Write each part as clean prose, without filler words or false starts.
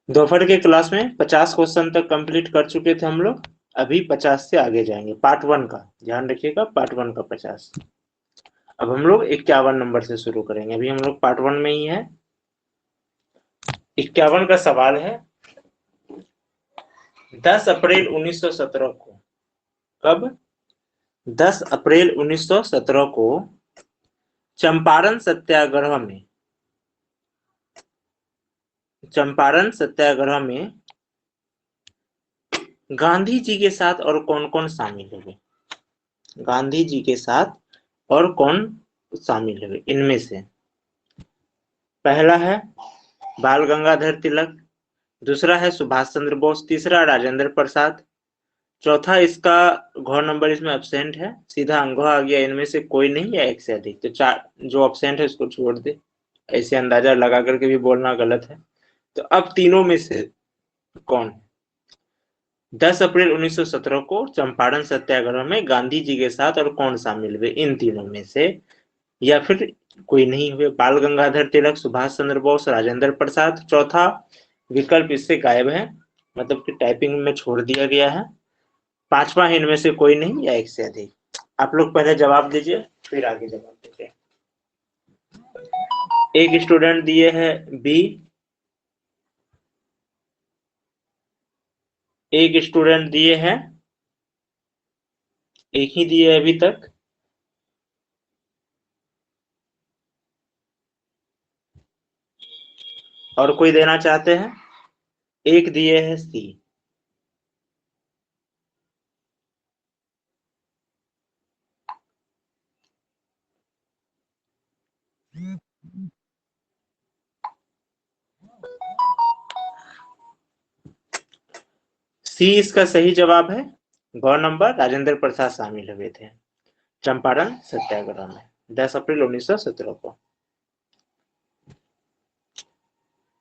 दोपहर के क्लास में 50 क्वेश्चन तक कंप्लीट कर चुके थे हम लोग। अभी 50 से आगे जाएंगे। पार्ट वन का ध्यान रखिएगा, पार्ट वन का 50। अब हम लोग 51 नंबर से शुरू करेंगे। अभी हम लोग पार्ट वन में ही है। 51 का सवाल है, 10 अप्रैल 1917 को, कब? 10 अप्रैल 1917 को चंपारण सत्याग्रह में, चंपारण सत्याग्रह में गांधी जी के साथ और कौन कौन शामिल हुए? गांधी जी के साथ और कौन शामिल हुए इनमें से? पहला है बाल गंगाधर तिलक, दूसरा है सुभाष चंद्र बोस, तीसरा राजेंद्र प्रसाद, चौथा इसका घ नंबर इसमें एब्सेंट है, सीधा अंगो आ गया। इनमें से कोई नहीं या एक से अधिक। तो चार जो एब्सेंट है उसको छोड़ दे, ऐसे अंदाजा लगा करके भी बोलना गलत है। तो अब तीनों में से कौन? 10 अप्रैल 1917 को चंपारण सत्याग्रह में गांधी जी के साथ और कौन शामिल हुए इन तीनों में से? या फिर कोई नहीं हुए? बाल गंगाधर तिलक, सुभाष चंद्र बोस, राजेंद्र प्रसाद, चौथा विकल्प इससे गायब है, मतलब कि टाइपिंग में छोड़ दिया गया है। पांचवा इनमें से कोई नहीं या एक से अधिक। आप लोग पहले जवाब दीजिए, फिर आगे जवाब दीजिए। एक स्टूडेंट दिए है बी, एक स्टूडेंट दिए हैं, एक ही दिए अभी तक। और कोई देना चाहते हैं? एक दिए है सी। सी इसका सही जवाब है। ग नंबर राजेंद्र प्रसाद शामिल हुए थे चंपारण सत्याग्रह में 10 अप्रैल 1917 को।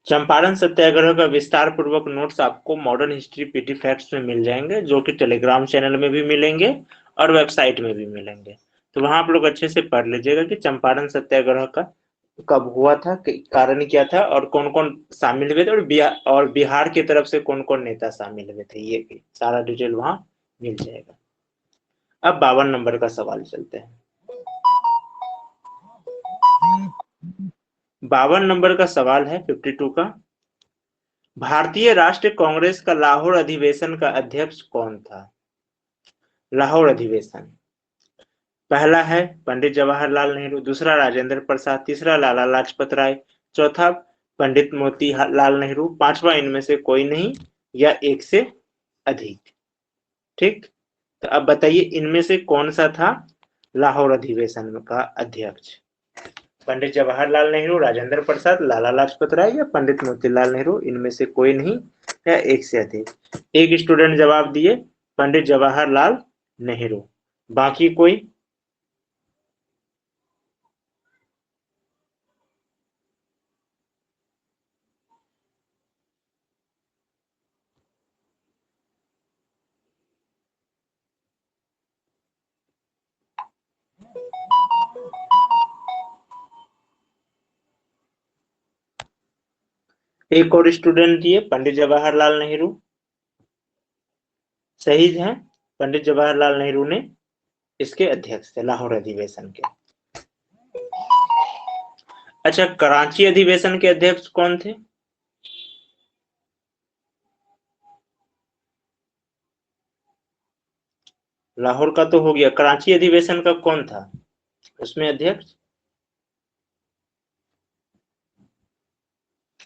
चंपारण सत्याग्रह का विस्तार पूर्वक नोट्स आपको मॉडर्न हिस्ट्री पीटी फैक्ट्स में मिल जाएंगे, जो कि टेलीग्राम चैनल में भी मिलेंगे और वेबसाइट में भी मिलेंगे। तो वहां आप लोग अच्छे से पढ़ लीजिएगा कि चंपारण सत्याग्रह का कब हुआ था, कारण क्या था, और कौन कौन शामिल हुए थे, और बिहार की तरफ से कौन कौन नेता शामिल हुए थे। ये सारा डिटेल वहां मिल जाएगा। अब 52 नंबर का सवाल चलते हैं। 52 नंबर का सवाल है 52 का, भारतीय राष्ट्रीय कांग्रेस का लाहौर अधिवेशन का अध्यक्ष कौन था? लाहौर अधिवेशन, पहला है पंडित जवाहरलाल नेहरू, दूसरा राजेंद्र प्रसाद, तीसरा लाला लाजपत राय, चौथा पंडित मोतीलाल नेहरू, पांचवा इनमें से कोई नहीं या एक से अधिक। ठीक, तो अब बताइए इनमें से कौन सा था लाहौर अधिवेशन का अध्यक्ष? पंडित जवाहरलाल नेहरू, राजेंद्र प्रसाद, लाला लाजपत राय या पंडित मोतीलाल नेहरू, इनमें से कोई नहीं या एक से अधिक। एक स्टूडेंट जवाब दिए पंडित जवाहरलाल नेहरू, बाकी कोई? एक और स्टूडेंट दिए पंडित जवाहरलाल नेहरू, सही है। पंडित जवाहरलाल नेहरू ने इसके अध्यक्ष थे लाहौर अधिवेशन के। अच्छा, कराची अधिवेशन के अध्यक्ष कौन थे? लाहौर का तो हो गया, कराची अधिवेशन का कौन था उसमें अध्यक्ष?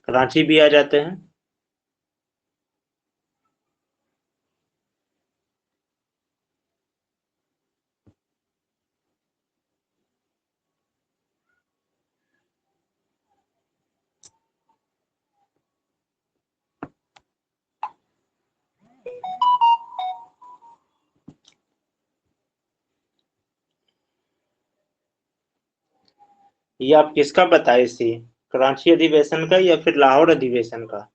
कराची भी आ जाते हैं। ये आप किसका बताए सी, कराची अधिवेशन का या फिर लाहौर अधिवेशन का?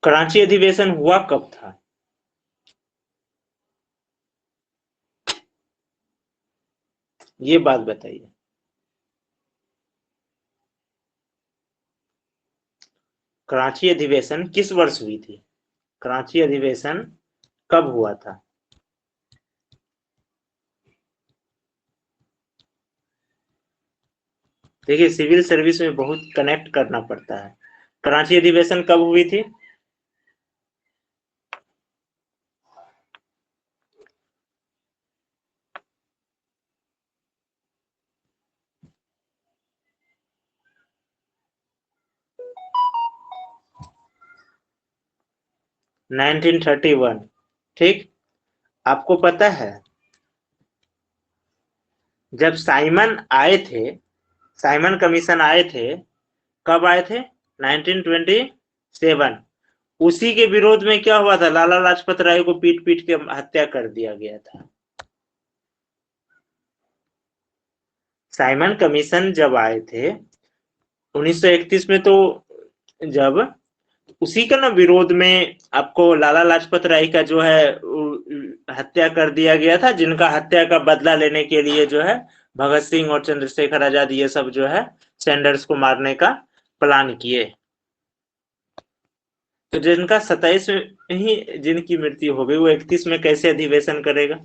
कराची अधिवेशन हुआ कब था? ये बात बताइए। कराची अधिवेशन किस वर्ष हुई थी? कराची अधिवेशन कब हुआ था? देखिए, सिविल सर्विस में बहुत कनेक्ट करना पड़ता है। कराची अधिवेशन कब हुई थी? नाइनटीन 1931। ठीक। आपको पता है, जब साइमन आए थे, साइमन कमीशन आए थे, कब आए थे? 1927। उसी के विरोध में क्या हुआ था? लाला लाजपत राय को पीट पीट के हत्या कर दिया गया था। साइमन कमीशन जब आए थे 1931 में, तो जब उसी का ना विरोध में आपको लाला लाजपत राय का जो है हत्या कर दिया गया था, जिनका हत्या का बदला लेने के लिए जो है भगत सिंह और चंद्रशेखर आजाद ये सब जो है सैंडर्स को मारने का प्लान किए। तो जिनका 27 में ही जिनकी मृत्यु हो गई, वो 31 में कैसे अधिवेशन करेगा?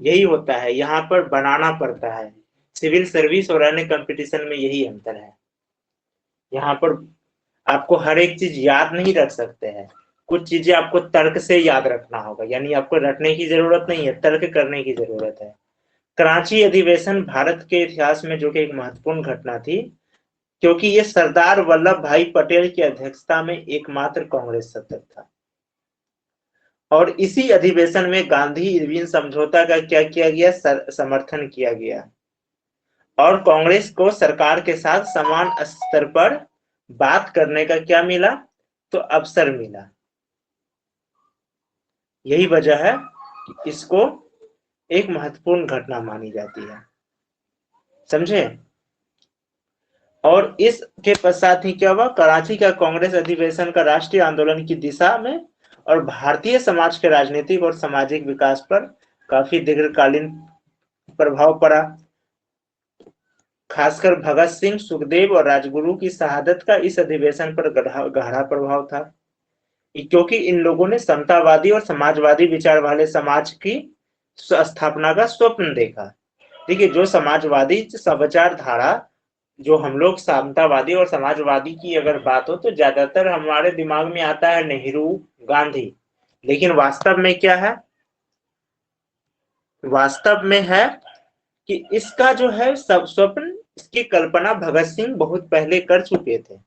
यही होता है, यहाँ पर बनाना पड़ता है। सिविल सर्विस और अन्य कंपटीशन में यही अंतर है। यहाँ पर आपको हर एक चीज याद नहीं रख सकते हैं, कुछ चीजें आपको तर्क से याद रखना होगा, यानी आपको रटने की जरूरत नहीं है, तर्क करने की जरूरत है। कराची अधिवेशन भारत के इतिहास में जो कि एक महत्वपूर्ण घटना थी, क्योंकि ये सरदार वल्लभ भाई पटेल की अध्यक्षता में एकमात्र कांग्रेस सत्र था। और इसी अधिवेशन में गांधी इरविन समझौता का क्या किया गया? समर्थन किया गया और कांग्रेस को सरकार के साथ समान स्तर पर बात करने का क्या मिला? तो अवसर मिला। यही वजह है कि इसको एक महत्वपूर्ण घटना मानी जाती है, समझे? और इसके पश्चात ही क्या हुआ? कराची का कांग्रेस अधिवेशन का राष्ट्रीय आंदोलन की दिशा में और भारतीय समाज के राजनीतिक और सामाजिक विकास पर काफी दीर्घकालीन प्रभाव पड़ा। खासकर भगत सिंह, सुखदेव और राजगुरु की शहादत का इस अधिवेशन पर गहरा प्रभाव था, क्योंकि इन लोगों ने समतावादी और समाजवादी विचार वाले समाज की स्थापना का स्वप्न देखा। देखिए, जो समाजवादी विचार धारा, जो हम लोग समतावादी और समाजवादी की अगर बात हो तो ज्यादातर हमारे दिमाग में आता है नेहरू, गांधी, लेकिन वास्तव में क्या है? वास्तव में है कि इसका जो है सब स्वप्न, इसकी कल्पना भगत सिंह बहुत पहले कर चुके थे।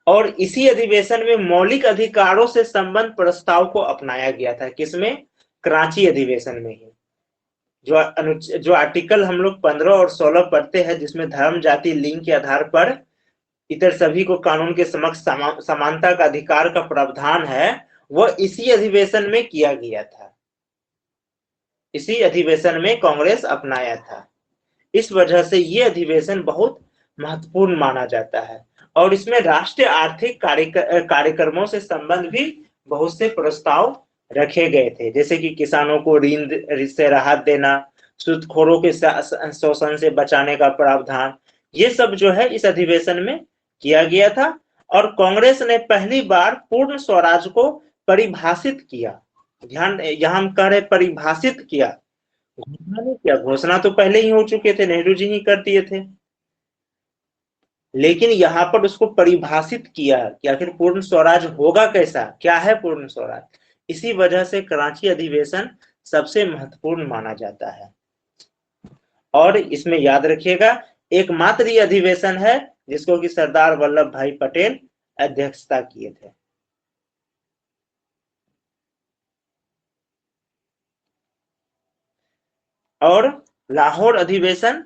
और इसी अधिवेशन में मौलिक अधिकारों से संबंध प्रस्ताव को अपनाया गया था। किसमें? कराची अधिवेशन में ही। जो आर्टिकल हम लोग 15 और 16 पढ़ते हैं, जिसमें धर्म, जाति, लिंग के आधार पर इतर सभी को कानून के समक्ष समानता का अधिकार का प्रावधान है, वह इसी अधिवेशन में किया गया था। इसी अधिवेशन में कांग्रेस अपनाया था। इस वजह से ये अधिवेशन बहुत महत्वपूर्ण माना जाता है और इसमें राष्ट्रीय आर्थिक कार्यक्रमों से संबंध भी बहुत से प्रस्ताव रखे गए थे, जैसे कि किसानों को ऋण से राहत देना, सूदखोरों के शोषण से बचाने का प्रावधान, ये सब जो है इस अधिवेशन में किया गया था। और कांग्रेस ने पहली बार पूर्ण स्वराज को परिभाषित किया। ध्यान, यहां हम कह रहे परिभाषित किया, घोषणा नहीं किया। घोषणा तो पहले ही हो चुके थे, नेहरू जी ही कर दिए थे, लेकिन यहाँ पर उसको परिभाषित किया कि आखिर पूर्ण स्वराज होगा कैसा, क्या है पूर्ण स्वराज। इसी वजह से कराची अधिवेशन सबसे महत्वपूर्ण माना जाता है। और इसमें याद रखिएगा, एकमात्र ये अधिवेशन है जिसको कि सरदार वल्लभ भाई पटेल अध्यक्षता किए थे। और लाहौर अधिवेशन,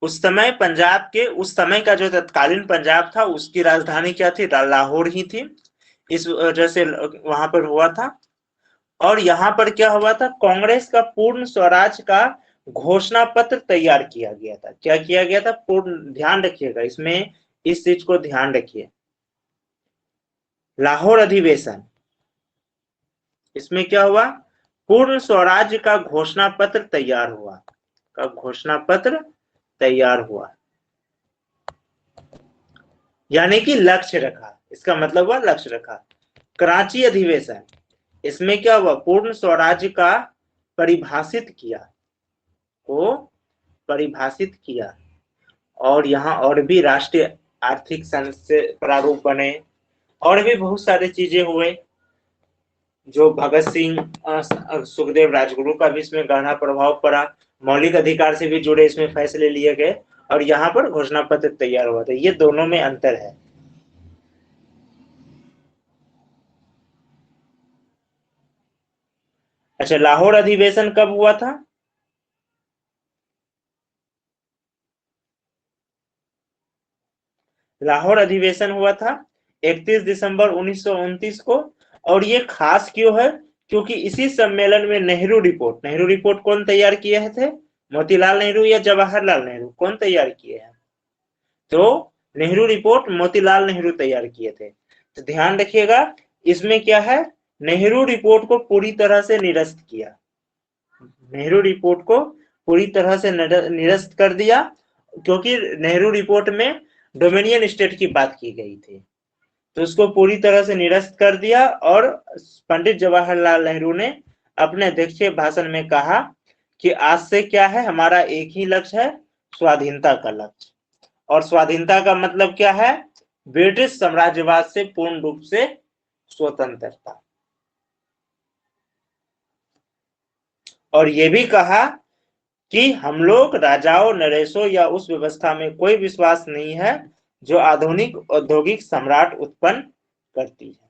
उस समय पंजाब के, उस समय का जो तत्कालीन पंजाब था उसकी राजधानी क्या थी? लाहौर ही थी। इस वजह से वहां पर हुआ था। और यहाँ पर क्या हुआ था, कांग्रेस का पूर्ण स्वराज का घोषणा पत्र तैयार किया गया था। क्या किया गया था, पूर्ण ध्यान रखिएगा इसमें, इस चीज को ध्यान रखिए। लाहौर अधिवेशन, इसमें क्या हुआ, पूर्ण स्वराज्य का घोषणा पत्र तैयार हुआ, का घोषणा पत्र तैयार हुआ, यानी कि लक्ष्य रखा, इसका मतलब हुआ लक्ष्य रखा। कराची अधिवेशन, इसमें क्या हुआ, पूर्ण स्वराज्य का परिभाषित किया, को परिभाषित किया। और यहाँ और भी राष्ट्रीय आर्थिक संघ से प्रारूप बने, और भी बहुत सारी चीजें हुए, जो भगत सिंह सुखदेव राजगुरु का भी इसमें गहरा प्रभाव पड़ा। मौलिक अधिकार से भी जुड़े इसमें फैसले लिए गए, और यहाँ पर घोषणा पत्र तैयार हुआ था। ये दोनों में अंतर है। अच्छा, लाहौर अधिवेशन कब हुआ था, लाहौर अधिवेशन हुआ था 31 दिसंबर 1929 को। और ये खास क्यों है, क्योंकि इसी सम्मेलन में नेहरू रिपोर्ट, नेहरू रिपोर्ट कौन तैयार किए थे, मोतीलाल नेहरू या जवाहरलाल नेहरू, कौन तैयार किए हैं, तो नेहरू रिपोर्ट मोतीलाल नेहरू तैयार किए थे। तो ध्यान रखिएगा, इसमें क्या है, नेहरू रिपोर्ट को पूरी तरह से निरस्त किया, नेहरू रिपोर्ट को पूरी तरह से निरस्त कर दिया, क्योंकि नेहरू रिपोर्ट में डोमिनियन स्टेट की बात की गई थी, तो उसको पूरी तरह से निरस्त कर दिया। और पंडित जवाहरलाल नेहरू ने अपने अध्यक्षीय भाषण में कहा कि आज से क्या है, हमारा एक ही लक्ष्य है, स्वाधीनता का लक्ष्य। और स्वाधीनता का मतलब क्या है, ब्रिटिश साम्राज्यवाद से पूर्ण रूप से स्वतंत्रता। और ये भी कहा कि हम लोग राजाओं, नरेशों या उस व्यवस्था में कोई विश्वास नहीं है जो आधुनिक औद्योगिक सम्राट उत्पन्न करती है।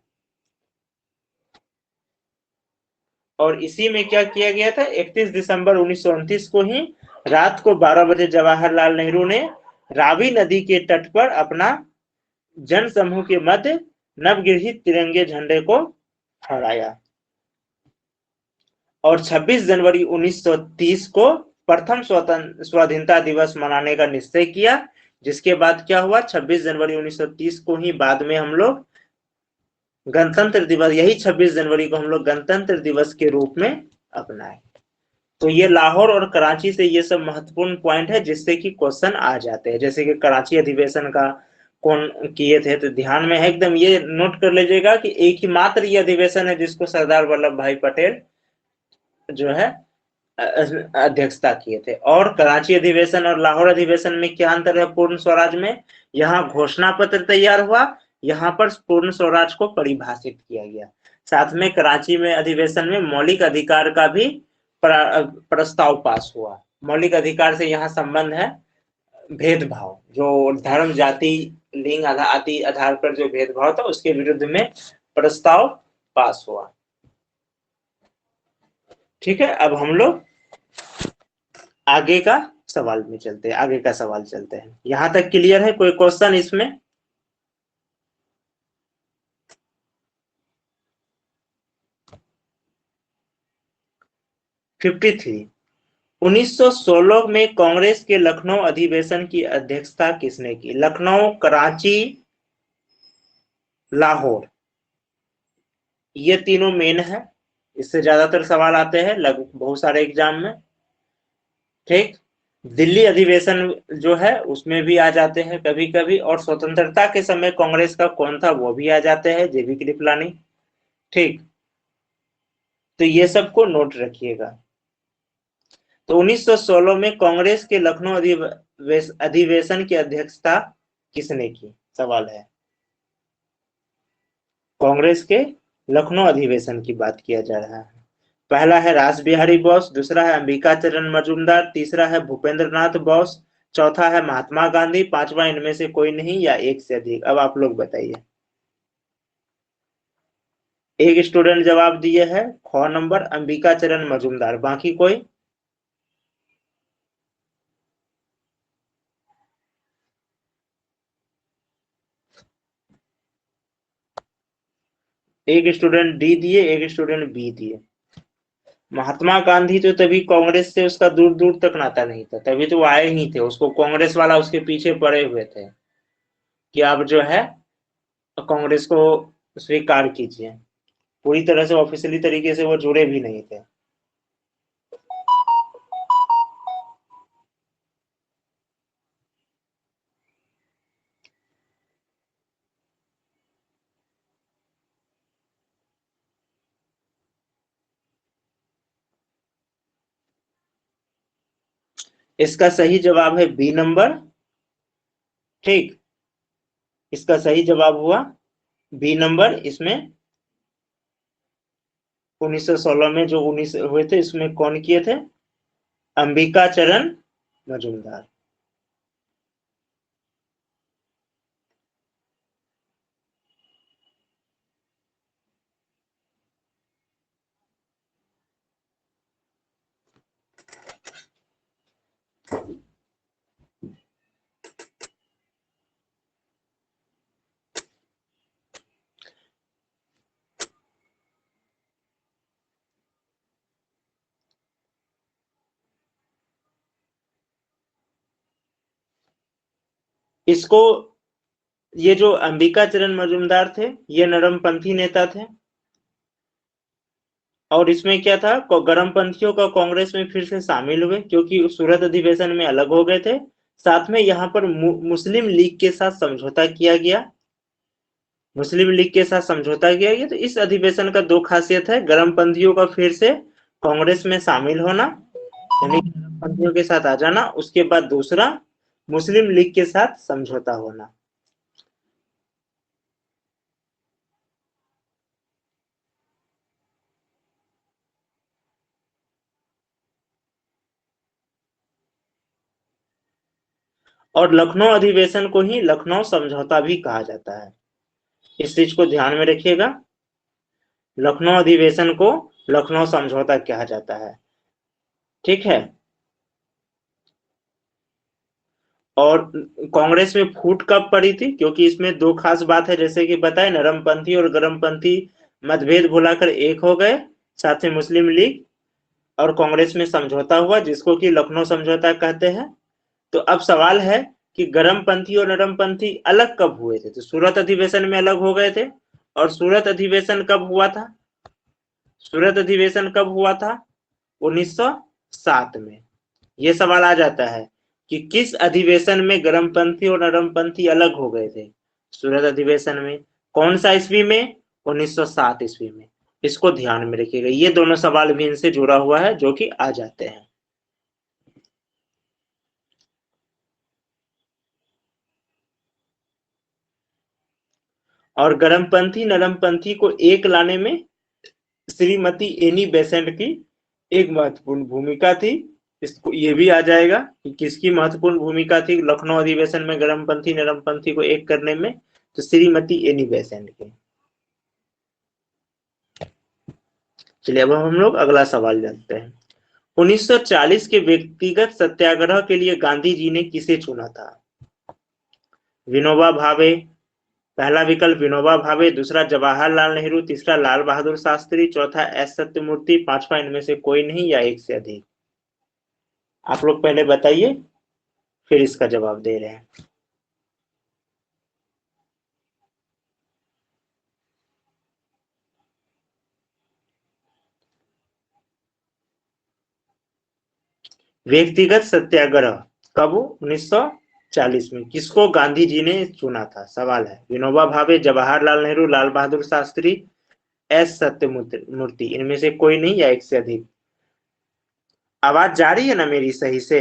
और इसी में क्या किया गया था, 31 दिसंबर 1929 को ही रात को 12 बजे जवाहरलाल नेहरू ने रावी नदी के तट पर अपना जन समूह के मध्य नवगृहित तिरंगे झंडे को फहराया। और 26 जनवरी 1930 को प्रथम स्वाधीनता दिवस मनाने का निश्चय किया, जिसके बाद क्या हुआ, 26 जनवरी 1930 को ही बाद में हम लोग गणतंत्र दिवस, यही 26 जनवरी को हम लोग गणतंत्र दिवस के रूप में अपनाए। तो ये लाहौर और कराची से ये सब महत्वपूर्ण पॉइंट है जिससे कि क्वेश्चन आ जाते हैं। जैसे कि कराची अधिवेशन का कौन किए थे, तो ध्यान में है एकदम, ये नोट कर लीजिएगा कि एक ही मात्र ये अधिवेशन है जिसको सरदार वल्लभ भाई पटेल जो है अध्यक्षता किए थे। और कराची अधिवेशन और लाहौर अधिवेशन में क्या अंतर है, पूर्ण स्वराज में यहाँ घोषणा पत्र तैयार हुआ, यहाँ पर पूर्ण स्वराज को परिभाषित किया गया। साथ में कराची में अधिवेशन में मौलिक अधिकार का भी प्रस्ताव पास हुआ। मौलिक अधिकार से यहाँ संबंध है भेदभाव, जो धर्म, जाति, लिंग आदि आधार पर जो भेदभाव था उसके विरुद्ध में प्रस्ताव पास हुआ। ठीक है, अब हम लोग आगे का सवाल में चलते हैं, आगे का सवाल चलते हैं। यहां तक क्लियर है, कोई क्वेश्चन इसमें? फिफ्टी थ्री, 1916 में कांग्रेस के लखनऊ अधिवेशन की अध्यक्षता किसने की? लखनऊ, कराची, लाहौर, ये तीनों मेन है, इससे ज्यादातर सवाल आते हैं लगभग बहुत सारे एग्जाम में। ठीक, दिल्ली अधिवेशन जो है उसमें भी आ जाते हैं कभी कभी, और स्वतंत्रता के समय कांग्रेस का कौन था वो भी आ जाते हैं, जेबी कृपलानी। ठीक, तो ये सबको नोट रखिएगा। तो 1916 में कांग्रेस के लखनऊ अधिवेशन की अध्यक्षता किसने की, सवाल है। कांग्रेस के लखनऊ अधिवेशन की बात किया जा रहा है। पहला है रास बिहारी बोस, दूसरा है अंबिका चरण मजूमदार, तीसरा है भूपेंद्र नाथ बोस, चौथा है महात्मा गांधी, पांचवा इनमें से कोई नहीं या एक से अधिक। अब आप लोग बताइए। एक स्टूडेंट जवाब दिए है ख नंबर अंबिका चरण मजूमदार, बाकी कोई? एक स्टूडेंट डी दिए, एक स्टूडेंट बी दिए। महात्मा गांधी तो तभी कांग्रेस से उसका दूर दूर तक नाता नहीं था, तभी तो वो आए ही थे, उसको कांग्रेस वाला उसके पीछे पड़े हुए थे कि आप जो है कांग्रेस को स्वीकार कीजिए। पूरी तरह से ऑफिशियली तरीके से वो जुड़े भी नहीं थे। इसका सही जवाब है बी नंबर। ठीक, इसका सही जवाब हुआ बी नंबर। इसमें 1916 में जो 19 हुए थे, इसमें कौन किए थे? अंबिका चरण मजूमदार। इसको, ये जो अंबिका चरण मजूमदार थे, ये नरमपंथी नेता थे। और इसमें क्या था, गरमपंथियों का कांग्रेस में फिर से शामिल हुए क्योंकि सूरत अधिवेशन में अलग हो गए थे। साथ में यहाँ पर मुस्लिम लीग के साथ समझौता किया गया। मुस्लिम लीग के साथ समझौता किया गया। तो इस अधिवेशन का दो खासियत है, गरमपंथियों का फिर से कांग्रेस में शामिल होना, यानी गरमपंथियों के साथ आ जाना। उसके बाद दूसरा, मुस्लिम लीग के साथ समझौता होना। और लखनऊ अधिवेशन को ही लखनऊ समझौता भी कहा जाता है, इस चीज को ध्यान में रखिएगा। लखनऊ अधिवेशन को लखनऊ समझौता कहा जाता है। ठीक है। और कांग्रेस में फूट कब पड़ी थी, क्योंकि इसमें दो खास बात है, जैसे कि बताए, नरमपंथी और गरमपंथी मतभेद भुलाकर एक हो गए। साथ ही मुस्लिम लीग और कांग्रेस में समझौता हुआ, जिसको कि लखनऊ समझौता कहते हैं। तो अब सवाल है कि गरमपंथी और नरमपंथी अलग कब हुए थे? तो सूरत अधिवेशन में अलग हो गए थे। और सूरत अधिवेशन कब हुआ था? सूरत अधिवेशन कब हुआ था? 1907 में। यह सवाल आ जाता है कि किस अधिवेशन में गरमपंथी और नरमपंथी अलग हो गए थे? सूरत अधिवेशन में। कौन सा ईस्वी में? 1907 ईस्वी में। इसको ध्यान में रखिएगा, ये दोनों सवाल भी इनसे जुड़ा हुआ है जो कि आ जाते हैं। और गरमपंथी नरमपंथी को एक लाने में श्रीमती एनी बेसेंट की एक महत्वपूर्ण भूमिका थी। इसको ये भी आ जाएगा कि किसकी महत्वपूर्ण भूमिका थी लखनऊ अधिवेशन में गरमपंथी नरमपंथी को एक करने में? तो श्रीमती एनी बेसेंट की। चलिए अब हम लोग अगला सवाल जानते हैं। 1940 के व्यक्तिगत सत्याग्रह के लिए गांधी जी ने किसे चुना था? विनोबा भावे, पहला विकल्प विनोबा भावे, दूसरा जवाहरलाल नेहरू, तीसरा लाल बहादुर शास्त्री, चौथा एस सत्यमूर्ति, पांचवा इनमें से कोई नहीं या एक से अधिक। आप लोग पहले बताइए, फिर इसका जवाब दे रहे हैं। व्यक्तिगत सत्याग्रह कब? 1940 में। किसको गांधी जी ने चुना था? सवाल है। विनोबा भावे, जवाहरलाल नेहरू, लाल बहादुर शास्त्री, एस सत्यमूर्ति, इनमें से कोई नहीं या एक से अधिक। आवाज जा रही है ना मेरी सही से?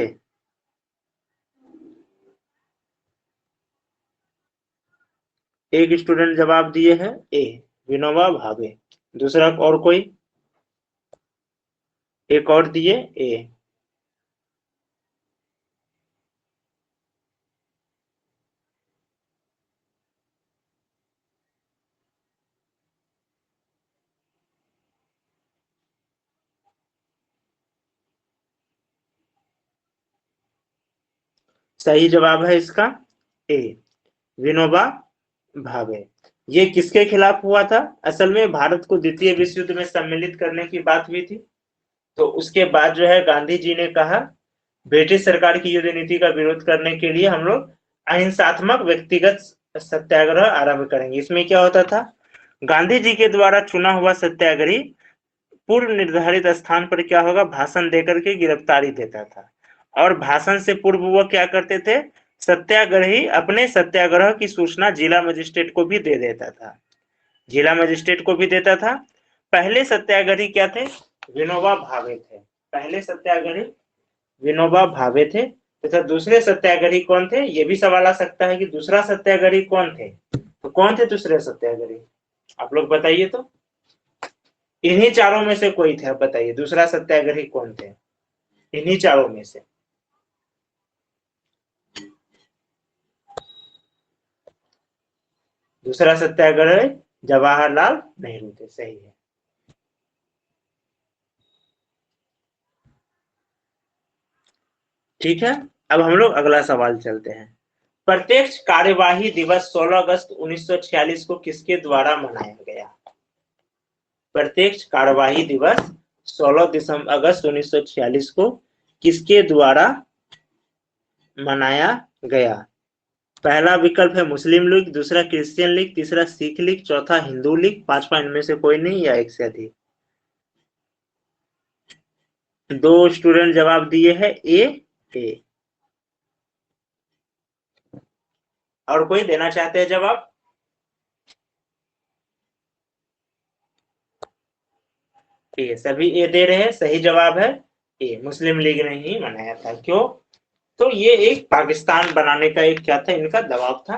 एक स्टूडेंट जवाब दिए हैं ए, विनोबा भावे। दूसरा और कोई? एक और दिए ए। सही जवाब है इसका ए, विनोबा भावे। ये किसके खिलाफ हुआ था? असल में भारत को द्वितीय विश्व युद्ध में सम्मिलित करने की बात हुई थी। तो उसके बाद जो है गांधी जी ने कहा ब्रिटिश सरकार की युद्ध नीति का विरोध करने के लिए हम लोग अहिंसात्मक व्यक्तिगत सत्याग्रह आरंभ करेंगे। इसमें क्या होता था, गांधी जी के द्वारा चुना हुआ सत्याग्रही पूर्व निर्धारित स्थान पर क्या होगा, भाषण देकर के गिरफ्तारी देता था। और भाषण से पूर्व वो क्या करते थे, सत्याग्रही अपने सत्याग्रह की सूचना जिला मजिस्ट्रेट को भी दे देता था, जिला मजिस्ट्रेट को भी देता था। पहले सत्याग्रही क्या थे, विनोबा भावे थे। पहले सत्याग्रही विनोबा भावे थे तथा दूसरे सत्याग्रही कौन थे, ये भी सवाल आ सकता है कि दूसरा सत्याग्रही कौन थे। तो कौन थे दूसरे सत्याग्रही, आप लोग बताइए। तो इन्हीं चारों में से कोई थे, आप बताइए दूसरा सत्याग्रही कौन थे इन्हीं चारों में से। दूसरा सत्याग्रह जवाहरलाल नेहरू थे, सही है। ठीक है, अब हम लोग अगला सवाल चलते हैं। प्रत्यक्ष कार्यवाही दिवस 16 अगस्त 1946 को किसके द्वारा मनाया गया। प्रत्यक्ष कार्यवाही दिवस 16 अगस्त 1946 को किसके द्वारा मनाया गया। पहला विकल्प है मुस्लिम लीग, दूसरा क्रिश्चियन लीग, तीसरा सिख लीग, चौथा हिंदू लीग, पांचवा इनमें से कोई नहीं या एक से अधिक। दो स्टूडेंट जवाब दिए हैं ए। और कोई देना चाहते हैं जवाब। ए, सभी ए दे रहे हैं, सही जवाब है ए, मुस्लिम लीग ने ही मनाया था। क्यों, तो ये एक पाकिस्तान बनाने का एक क्या था, इनका दबाव था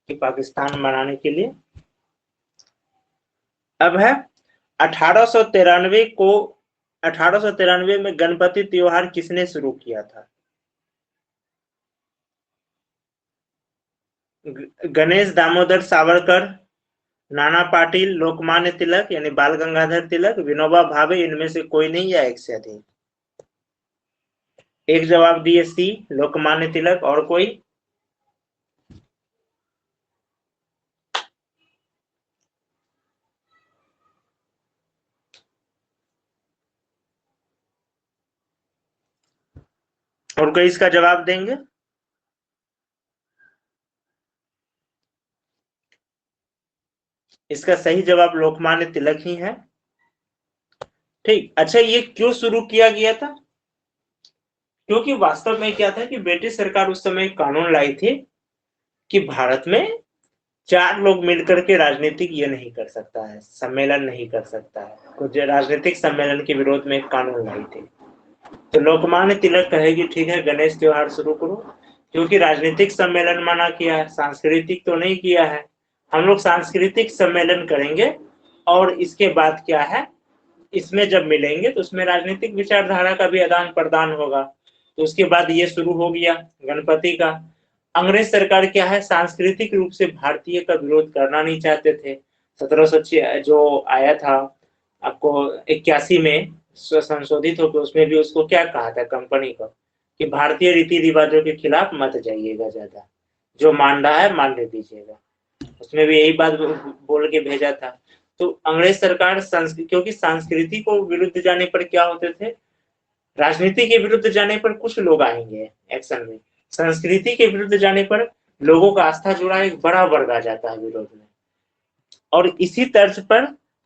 कि पाकिस्तान बनाने के लिए। अब है 1893 को 1893 में गणपति त्योहार किसने शुरू किया था। गणेश दामोदर सावरकर, नाना पाटिल, लोकमान्य तिलक यानी बाल गंगाधर तिलक, विनोबा भावे, इनमें से कोई नहीं या एक से अधिक। एक जवाब दिए सी, लोकमान्य तिलक। और कोई। और कोई इसका जवाब देंगे। इसका सही जवाब लोकमान्य तिलक ही है। ठीक, अच्छा ये क्यों शुरू किया गया था, क्योंकि वास्तव में क्या था कि ब्रिटिश सरकार उस समय एक कानून लाई थी कि भारत में चार लोग मिलकर के राजनीतिक ये नहीं कर सकता है, सम्मेलन नहीं कर सकता है। कुछ राजनीतिक सम्मेलन के विरोध में एक कानून लाई थी। तो लोकमान्य तिलक कहेगी ठीक है गणेश त्योहार शुरू करो, क्योंकि राजनीतिक सम्मेलन मना किया है, सांस्कृतिक तो नहीं किया है। हम लोग सांस्कृतिक सम्मेलन करेंगे और इसके बाद क्या है, इसमें जब मिलेंगे तो उसमें राजनीतिक विचारधारा का भी आदान प्रदान होगा। तो उसके बाद ये शुरू हो गया गणपति का। अंग्रेज सरकार क्या है, सांस्कृतिक रूप से भारतीय का विरोध करना नहीं चाहते थे। 1700 जो आया था आपको 81 में संशोधित होकर, उसमें भी उसको क्या कहा था कंपनी को कि भारतीय रीति रिवाजों के खिलाफ मत जाइएगा, ज्यादा जो मान रहा है मानने दीजिएगा। उसमें भी यही बात बोल के भेजा था। तो अंग्रेज सरकार क्योंकि संस्कृति को विरुद्ध जाने पर क्या होते थे, राजनीति के विरुद्ध जाने पर कुछ लोग आएंगे एक्शन में, संस्कृति के विरुद्ध जाने पर लोगों का आस्था जुड़ा एक बड़ा वर्ग आ जाता है विरोध में। और इसी तर्ज पर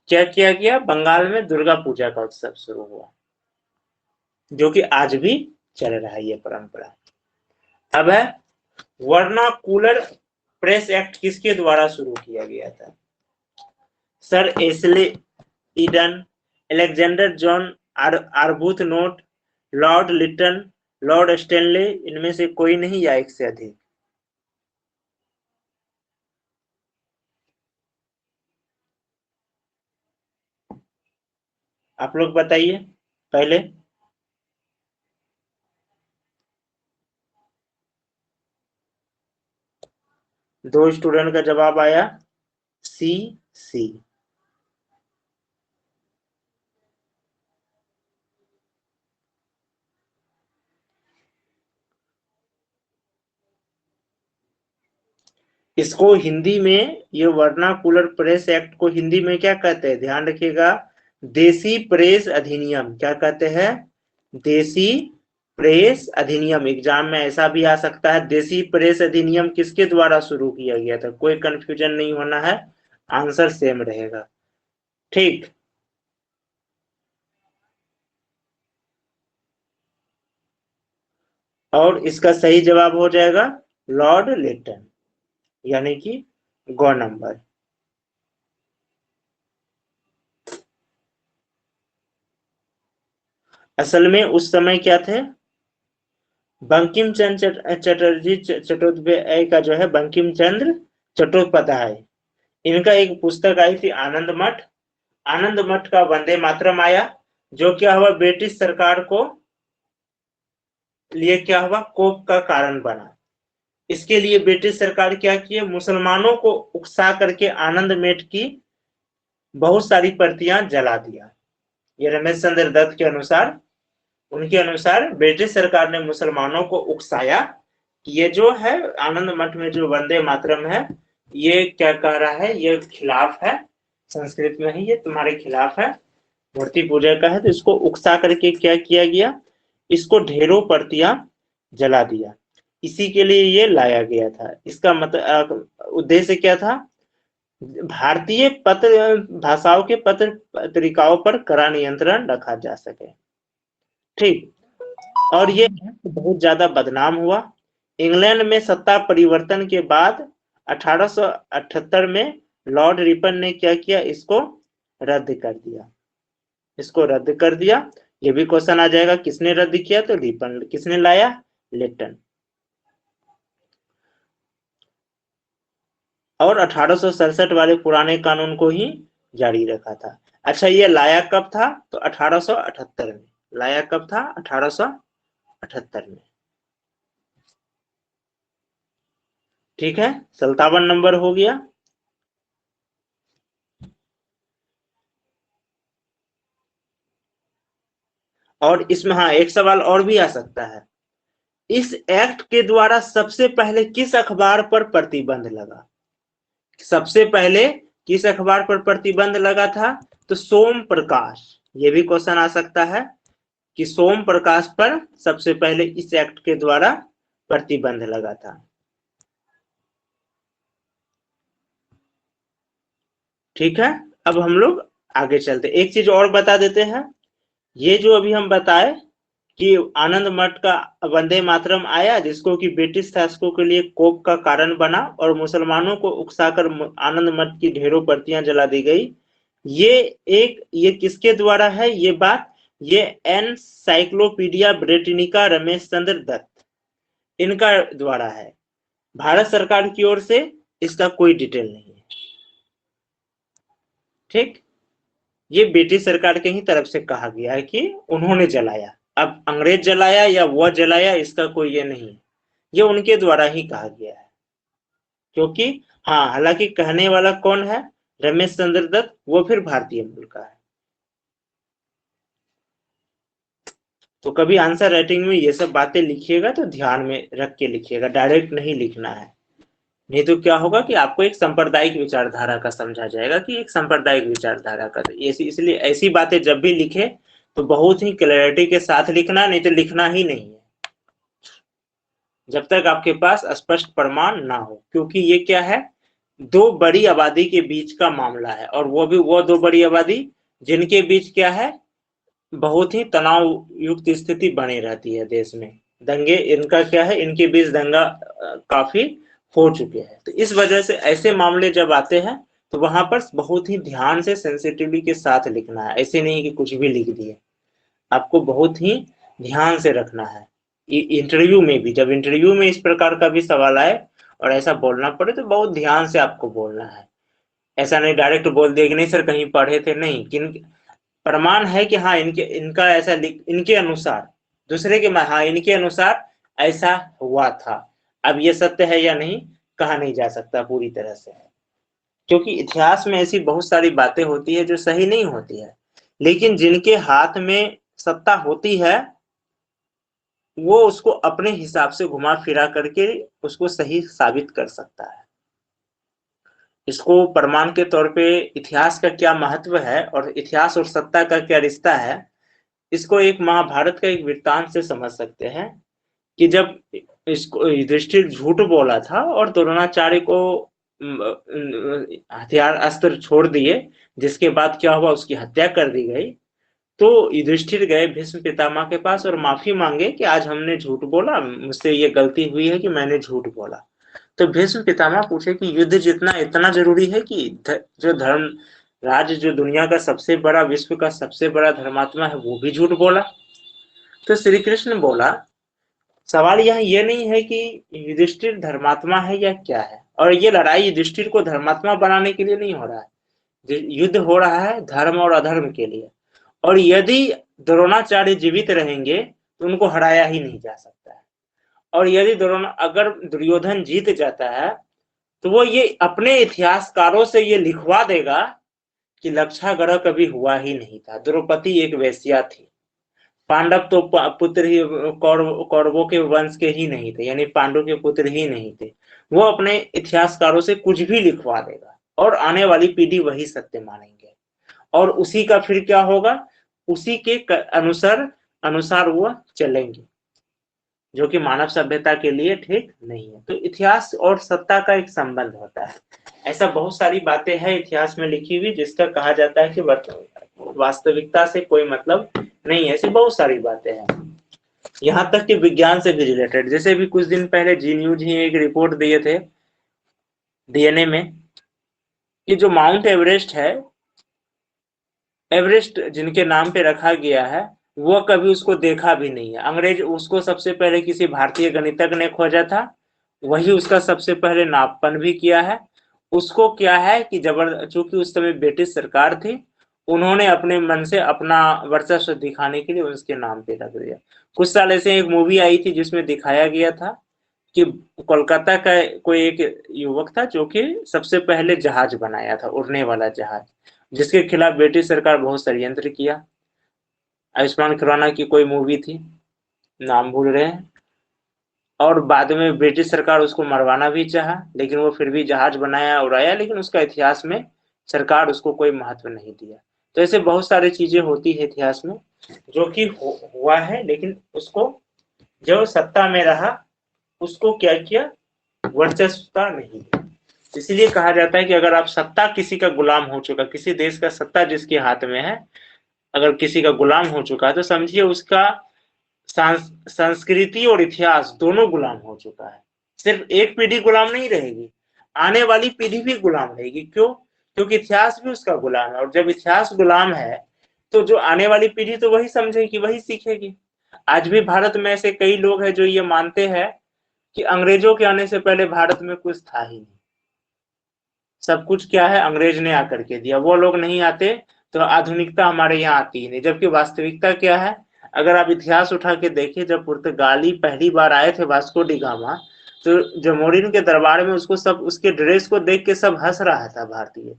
क्या किया गया, बंगाल में दुर्गा पूजा का उत्सव शुरू हुआ, जो कि आज भी चल रहा है ये परंपरा। अब है वर्नाकुलर प्रेस एक्ट किसके द्वारा शुरू किया गया था। Sir Ashley Eden, Alexander John Arbuthnot, Lord Lytton, Lord Stanley, इनमें से कोई नहीं या एक से अधिक। आप लोग बताइए पहले। दो स्टूडेंट का जवाब आया सी सी। इसको हिंदी में, ये वर्नाकुलर प्रेस एक्ट को हिंदी में क्या कहते हैं, ध्यान रखिएगा, देसी प्रेस अधिनियम, क्या कहते हैं? देसी प्रेस अधिनियम। एग्जाम में ऐसा भी आ सकता है, देसी प्रेस अधिनियम किसके द्वारा शुरू किया गया था? कोई कंफ्यूजन नहीं होना है, आंसर सेम रहेगा। ठीक, और इसका सही जवाब हो जाएगा लॉर्ड लिटन, यानी कि गौ नंबर। असल में उस समय क्या थे, बंकिम चंद्र चटर्जी चट्टोपाध्याय का जो है, बंकिम चंद्र चट्टोपाध्याय, इनका एक पुस्तक आई थी आनंद मठ। आनंद मठ का वंदे मातरम आया, जो क्या हुआ, ब्रिटिश सरकार को लिए क्या हुआ, कोप का कारण बना। इसके लिए ब्रिटिश सरकार क्या किए, मुसलमानों को उकसा करके आनंद मठ की बहुत सारी प्रतियां जला दिया। ये रमेश चंद्र दत्त के अनुसार, उनके अनुसार ब्रिटिश सरकार ने मुसलमानों को उकसाया कि ये जो है आनंद मठ में जो वंदे मातरम है, ये क्या कह रहा है, ये खिलाफ है, संस्कृत में ही ये तुम्हारे खिलाफ है, मूर्ति पूजा का है। तो इसको उकसा करके क्या किया गया, इसको ढेरों प्रतियां जला दिया। इसी के लिए ये लाया गया था। इसका मतलब उद्देश्य क्या था, भारतीय पत्र भाषाओं के पत्र पत्रिकाओं पर कड़ा नियंत्रण रखा जा सके। ठीक, और ये बहुत ज्यादा बदनाम हुआ। इंग्लैंड में सत्ता परिवर्तन के बाद 1878 में लॉर्ड रिपन ने क्या किया, इसको रद्द कर दिया। इसको रद्द कर दिया। ये भी क्वेश्चन आ जाएगा, किसने रद्द किया, तो रिपन। किसने लाया, लिटन। और 1867 वाले पुराने कानून को ही जारी रखा था। अच्छा, ये लाया कब था, तो 1878 में। लाया कब था, 1878 में। ठीक है, 57 नंबर हो गया। और इसमें हाँ, एक सवाल और भी आ सकता है, इस एक्ट के द्वारा सबसे पहले किस अखबार पर प्रतिबंध लगा? सबसे पहले किस अखबार पर प्रतिबंध लगा था, तो सोम प्रकाश। ये भी क्वेश्चन आ सकता है कि सोम प्रकाश पर सबसे पहले इस एक्ट के द्वारा प्रतिबंध लगा था। ठीक है, अब हम लोग आगे चलते। एक चीज और बता देते हैं, ये जो अभी हम बताए कि आनंद मठ का वंदे मातरम आया, जिसको कि ब्रिटिश शासकों के लिए कोप का कारण बना और मुसलमानों को उकसाकर आनंद मठ की ढेरों प्रतियां जला दी गई। ये किसके द्वारा है ये बात, ये एनसाइक्लोपीडिया ब्रिटानिका रमेश चंद्र दत्त, इनका द्वारा है। भारत सरकार की ओर से इसका कोई डिटेल नहीं है। ठीक, ये ब्रिटिश सरकार के ही तरफ से कहा गया है कि उन्होंने जलाया। अब अंग्रेज जलाया या वह जलाया, इसका कोई ये नहीं है, ये उनके द्वारा ही कहा गया है। क्योंकि हाँ, हालांकि कहने वाला कौन है, रमेश चंद्र दत्त, वो फिर भारतीय मूल का है। तो कभी आंसर राइटिंग में ये सब बातें लिखिएगा तो ध्यान में रख के लिखिएगा, डायरेक्ट नहीं लिखना है। नहीं तो क्या होगा कि आपको एक सांप्रदायिक विचारधारा का समझा जाएगा कि एक सांप्रदायिक विचारधारा का। इसलिए ऐसी बातें जब भी लिखे तो बहुत ही क्लैरिटी के साथ लिखना, नहीं तो लिखना ही नहीं है जब तक आपके पास स्पष्ट प्रमाण ना हो। क्योंकि ये क्या है, दो बड़ी आबादी के बीच का मामला है, और वो भी वो दो बड़ी आबादी जिनके बीच क्या है, बहुत ही तनाव युक्त स्थिति बनी रहती है देश में। दंगे, इनका क्या है, इनके बीच दंगा काफी हो चुके हैं। तो इस वजह से ऐसे मामले जब आते हैं तो वहां पर बहुत ही ध्यान से, सेंसिटिविटी के साथ लिखना है। ऐसे नहीं कि कुछ भी लिख दिए, आपको बहुत ही ध्यान से रखना है। इंटरव्यू में भी, जब इंटरव्यू में इस प्रकार का भी सवाल आए और ऐसा बोलना पड़े तो बहुत ध्यान से आपको बोलना है। ऐसा नहीं डायरेक्ट बोल दिया कि नहीं सर कहीं पढ़े थे, नहीं, किन प्रमाण है कि हाँ इनके इनका ऐसा इनके अनुसार, दूसरे के हाँ इनके अनुसार ऐसा हुआ था। अब ये सत्य है या नहीं कहा नहीं जा सकता पूरी तरह से, क्योंकि इतिहास में ऐसी बहुत सारी बातें होती है जो सही नहीं होती है, लेकिन जिनके हाथ में सत्ता होती है वो उसको अपने हिसाब से घुमा फिरा करके उसको सही साबित कर सकता है। इसको प्रमाण के तौर पे इतिहास का क्या महत्व है और इतिहास और सत्ता का क्या रिश्ता है, इसको एक महाभारत का एक वृत्तांत से समझ सकते हैं कि जब इसको युधिष्ठिर झूठ बोला था और द्रोणाचार्य को हथियार अस्त्र छोड़ दिए, जिसके बाद क्या हुआ, उसकी हत्या कर दी गई। तो युधिष्ठिर गए भीष्म पितामह के पास और माफी मांगे कि आज हमने झूठ बोला, मुझसे ये गलती हुई है कि मैंने झूठ बोला। तो भीष्म पितामह पूछे कि युद्ध जितना इतना जरूरी है कि जो धर्म राज, जो दुनिया का सबसे बड़ा, विश्व का सबसे बड़ा धर्मात्मा है, वो भी झूठ बोला। तो श्री कृष्ण बोला, सवाल यहाँ ये नहीं है कि युधिष्ठिर धर्मात्मा है या क्या है, और ये लड़ाई युधिष्ठिर को धर्मात्मा बनाने के लिए नहीं हो रहा है, युद्ध हो रहा है धर्म और अधर्म के लिए। और यदि द्रोणाचार्य जीवित रहेंगे तो उनको हराया ही नहीं जा सकता है। और यदि अगर दुर्योधन जीत जाता है तो वो ये अपने इतिहासकारों से ये लिखवा देगा कि लक्षागृह कभी हुआ ही नहीं था, द्रौपदी एक वेश्या थी, पांडव तो पुत्र ही कौरवों के वंश के ही नहीं थे, यानी पांडु के पुत्र ही नहीं थे। वो अपने इतिहासकारों से कुछ भी लिखवा देगा और आने वाली पीढ़ी वही सत्य मानेंगे, और उसी का फिर क्या होगा, उसी के अनुसार अनुसार वो चलेंगे, जो कि मानव सभ्यता के लिए ठीक नहीं है। तो इतिहास और सत्ता का एक संबंध होता है। ऐसा बहुत सारी बातें हैं इतिहास में लिखी हुई जिसका कहा जाता है कि वास्तविकता से कोई मतलब नहीं है। ऐसी बहुत सारी बातें हैं, यहाँ तक कि विज्ञान से भी रिलेटेड। जैसे भी कुछ दिन पहले जी न्यूज ही एक रिपोर्ट दिए थे डीएनए में कि जो माउंट एवरेस्ट है, एवरेस्ट जिनके नाम पे रखा गया है, वो कभी उसको देखा भी नहीं है। अंग्रेज उसको सबसे पहले किसी भारतीय गणितज्ञ ने खोजा था, वही उसका सबसे पहले नापन भी किया है। उसको क्या है कि चूंकि उस समय ब्रिटिश सरकार थी, उन्होंने अपने मन से अपना वर्चस्व दिखाने के लिए उसके नाम पे रख दिया। कुछ साल ऐसे एक मूवी आई थी जिसमें दिखाया गया था कि कोलकाता का कोई एक युवक था जो कि सबसे पहले जहाज बनाया था, उड़ने वाला जहाज, जिसके खिलाफ ब्रिटिश सरकार बहुत षड्यंत्र किया। आयुष्मान खुराना की कोई मूवी थी, नाम भूल रहे हैं। और बाद में ब्रिटिश सरकार उसको मरवाना भी चाहा, लेकिन वो फिर भी जहाज बनाया, उड़ाया, लेकिन उसका इतिहास में सरकार उसको कोई महत्व नहीं दिया। तो ऐसे बहुत सारी चीजें होती है इतिहास में जो कि हुआ है, लेकिन उसको जो सत्ता में रहा उसको क्या किया, वर्चस्वता नहीं दी। इसलिए कहा जाता है कि अगर आप सत्ता किसी का गुलाम हो चुका, किसी देश का सत्ता जिसके हाथ में है, अगर किसी का गुलाम हो चुका है तो समझिए उसका संस्कृति और इतिहास दोनों गुलाम हो चुका है। सिर्फ एक पीढ़ी गुलाम नहीं रहेगी, आने वाली पीढ़ी भी गुलाम रहेगी। क्यों? क्योंकि इतिहास भी उसका गुलाम है, और जब इतिहास गुलाम है तो जो आने वाली पीढ़ी तो वही समझेगी, वही सीखेगी। आज भी भारत में ऐसे कई लोग हैं जो ये मानते हैं कि अंग्रेजों के आने से पहले भारत में कुछ था ही नहीं, सब कुछ क्या है अंग्रेज ने आकर के दिया, वो लोग नहीं आते तो आधुनिकता हमारे यहाँ आती ही नहीं। जबकि वास्तविकता क्या है, अगर आप इतिहास उठा के देखिए, जब पुर्तगाली पहली बार आए थे वास्को डी गामा, तो जमोरिन के दरबार में उसको सब, उसके ड्रेस को देख के सब हंस रहा था भारतीय,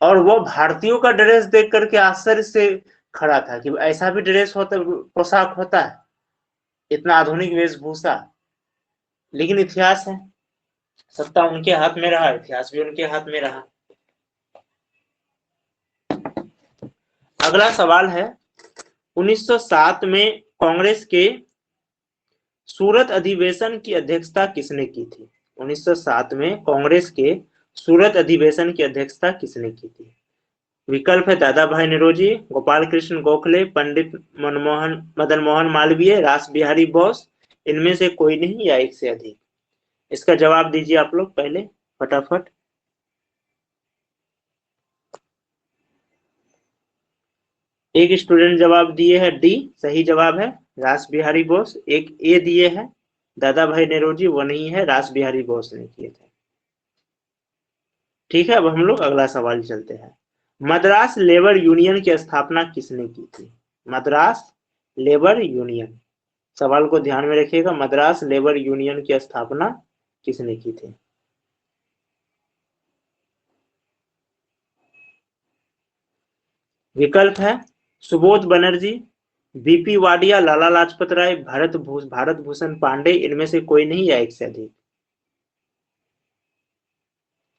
और वो भारतीयों का ड्रेस देख करके आश्चर्य से खड़ा था कि ऐसा भी ड्रेस होता, पोशाक होता है, इतना आधुनिक वेशभूषा। लेकिन इतिहास है, सत्ता उनके हाथ में रहा, इतिहास भी उनके हाथ में रहा। अगला सवाल है, 1907 में कांग्रेस के सूरत अधिवेशन की अध्यक्षता किसने की थी? 1907 में कांग्रेस के सूरत अधिवेशन की अध्यक्षता किसने की थी? विकल्प है दादा भाई नौरोजी, गोपाल कृष्ण गोखले, पंडित मदन मोहन मालवीय, रास बिहारी बोस, इनमें से कोई नहीं या एक से अधिक। इसका जवाब दीजिए आप लोग पहले फटाफट। एक स्टूडेंट जवाब दिए है डी, सही जवाब है रास बिहारी बोस। एक ए दिए है दादा भाई नौरोजी, वो नहीं है, रास बिहारी बोस ने किए थे। ठीक है, अब हम लोग अगला सवाल चलते हैं। मद्रास लेबर यूनियन की स्थापना किसने की थी? मद्रास लेबर यूनियन, सवाल को ध्यान में रखिएगा, मद्रास लेबर यूनियन की स्थापना किसने की थी? विकल्प है सुबोध बनर्जी, बीपी वाडिया, लाला लाजपत राय, भारत भूषण पांडे, इनमें से कोई नहीं या एक से अधिक।